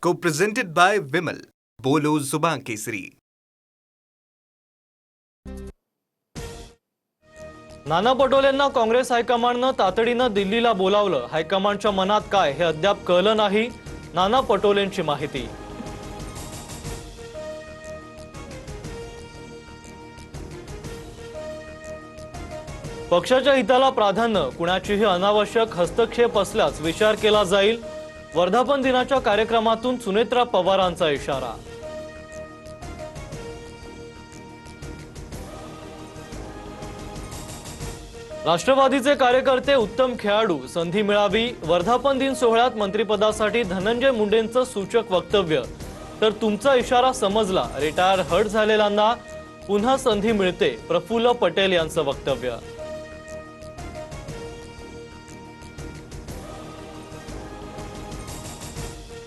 Co-presented by Vimal. बोलो जुबान केसरी. नाना पटोलेंना काँग्रेस हायकमांडनं तातडीनं दिल्लीला बोलावलं. हायकमांडच्या मनात काय हे अद्याप कळलं नाही. नाना पटोलेंची माहिती. पक्षाच्या हिताला प्राधान्य, कुणाचीही अनावश्यक हस्तक्षेप असल्यास विचार केला जाईल. वर्धापन दिनाच्या कार्यक्रमातून सुनेत्रा पवारांचा इशारा. राष्ट्रवादीचे कार्यकर्ते उत्तम खेळाडू, संधी मिळावी. वर्धापन दिन सोहळ्यात मंत्रिपदासाठी धनंजय मुंडेंचं सूचक वक्तव्य. तर तुमचा इशारा समजला, रिटायर हर्ट झालेल्यांना पुन्हा संधी मिळते. प्रफुल्ल पटेल यांचं वक्तव्य.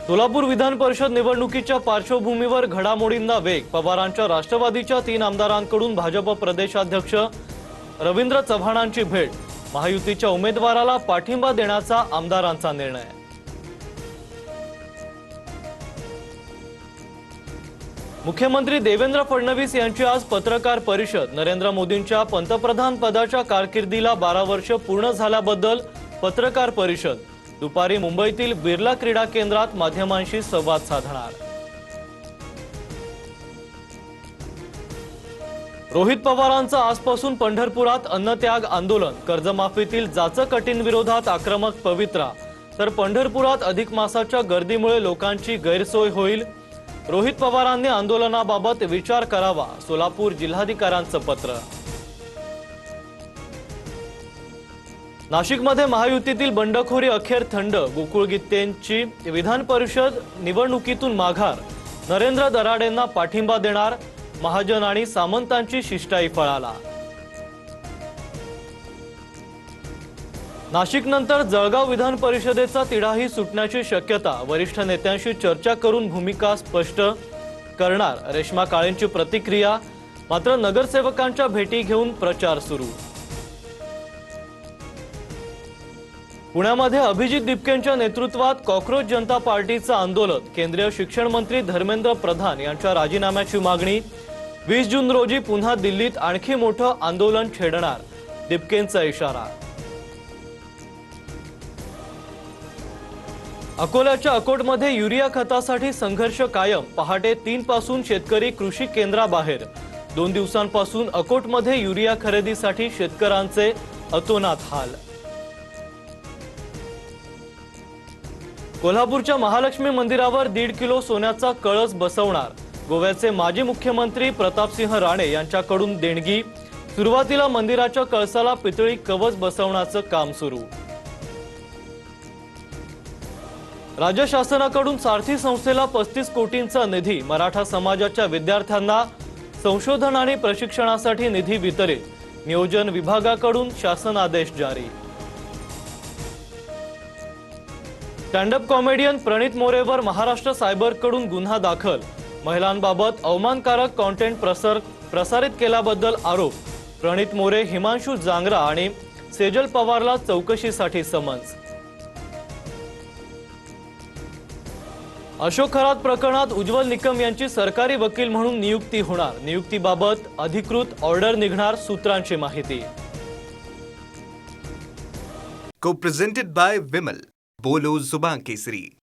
सोलापूर विधान परिषद निवडणुकीच्या पार्श्वभूमीवर घडामोडींना वेग. पवारांच्या राष्ट्रवादीच्या 3 आमदारांकडून भाजप प्रदेशाध्यक्ष रवींद्र चव्हाणांची भेट. महायुतीच्या उमेदवाराला पाठिंबा देण्याचा आमदारांचा निर्णय. मुख्यमंत्री देवेंद्र फडणवीस यांची आज पत्रकार परिषद. नरेंद्र मोदींच्या पंतप्रधान पदाच्या कारकिर्दीला 12 वर्ष पूर्ण झाल्याबद्दल पत्रकार परिषद. दुपारी मुंबईतील बिर्ला क्रीडा केंद्रात माध्यमांशी संवाद साधणार. रोहित पवारांचं आजपासून पंढरपुरात अन्नत्याग आंदोलन. कर्जमाफीतील जाचक-अटींविरोधात आक्रमक पवित्रा. तर पंढरपुरात अधिक मासाच्या गर्दीमुळे लोकांची गैरसोय होईल. रोहित पवारांनी आंदोलनाबाबत विचार करावा. सोलापूर जिल्हाधिकाऱ्यांचं पत्र. नाशिकमध्ये महायुतीतील बंडखोरी अखेर थंड. गोकुळ गीतेंची विधान परिषद निवडणुकीतून माघार. नरेंद्र दराडेंना पाठिंबा देणार. महाजन आणि सामंतांची शिष्टाई फळाला. नाशिकनंतर जळगाव विधान परिषदेचा तिढाही सुटण्याची शक्यता. वरिष्ठ नेत्यांशी चर्चा करून भूमिका स्पष्ट करणार. रेश्मा काळेंची प्रतिक्रिया. मात्र नगरसेवकांच्या भेटी घेऊन प्रचार सुरू. पुण्यामध्ये अभिजित दिपकेंच्या नेतृत्वात कॉक्रोच जनता पार्टीचं आंदोलन. केंद्रीय शिक्षण मंत्री धर्मेंद्र प्रधान यांच्या राजीनाम्याची मागणी. 20 जून रोजी पुन्हा दिल्लीत आणखी मोठं आंदोलन छेडणार. दिपकेंचा इशारा. अकोल्याच्या अकोटमध्ये युरिया खतासाठी संघर्ष कायम. पहाटे 3 पासून शेतकरी कृषी केंद्राबाहेर. 2 दिवसांपासून अकोटमध्ये युरिया खरेदीसाठी शेतकऱ्यांचे अतोनात हाल. कोल्हापूरच्या महालक्ष्मी मंदिरावर 1.5 किलो सोन्याचा कळस बसवणार. गोव्याचे माजी मुख्यमंत्री प्रतापसिंह राणे यांच्याकडून देणगी. सुरुवातीला मंदिराच्या कळसाला पितळी कवच बसवण्याचं काम सुरू. राज्य शासनाकडून सारथी संस्थेला 35 कोटींचा निधी. मराठा समाजाच्या विद्यार्थ्यांना संशोधन आणि प्रशिक्षणासाठी निधी वितरित. नियोजन विभागाकडून शासन आदेश जारी. स्टँडअप कॉमेडियन प्रणित मोरेवर महाराष्ट्र सायबरकडून गुन्हा दाखल. महिलांबाबत अवमानकारक कॉन्टेंट प्रसारित केल्याबद्दल आरोप. प्रणित मोरे, हिमांशू जांगरा आणि सेजल पवारला चौकशीसाठी समन्स. अशोक खरात प्रकरणात उज्ज्वल निकम यांची सरकारी वकील म्हणून नियुक्ती होणार. नियुक्तीबाबत अधिकृत ऑर्डर निघणार. सूत्रांची माहिती. Co-presented by Vimal. बोलो जुबान केसरी.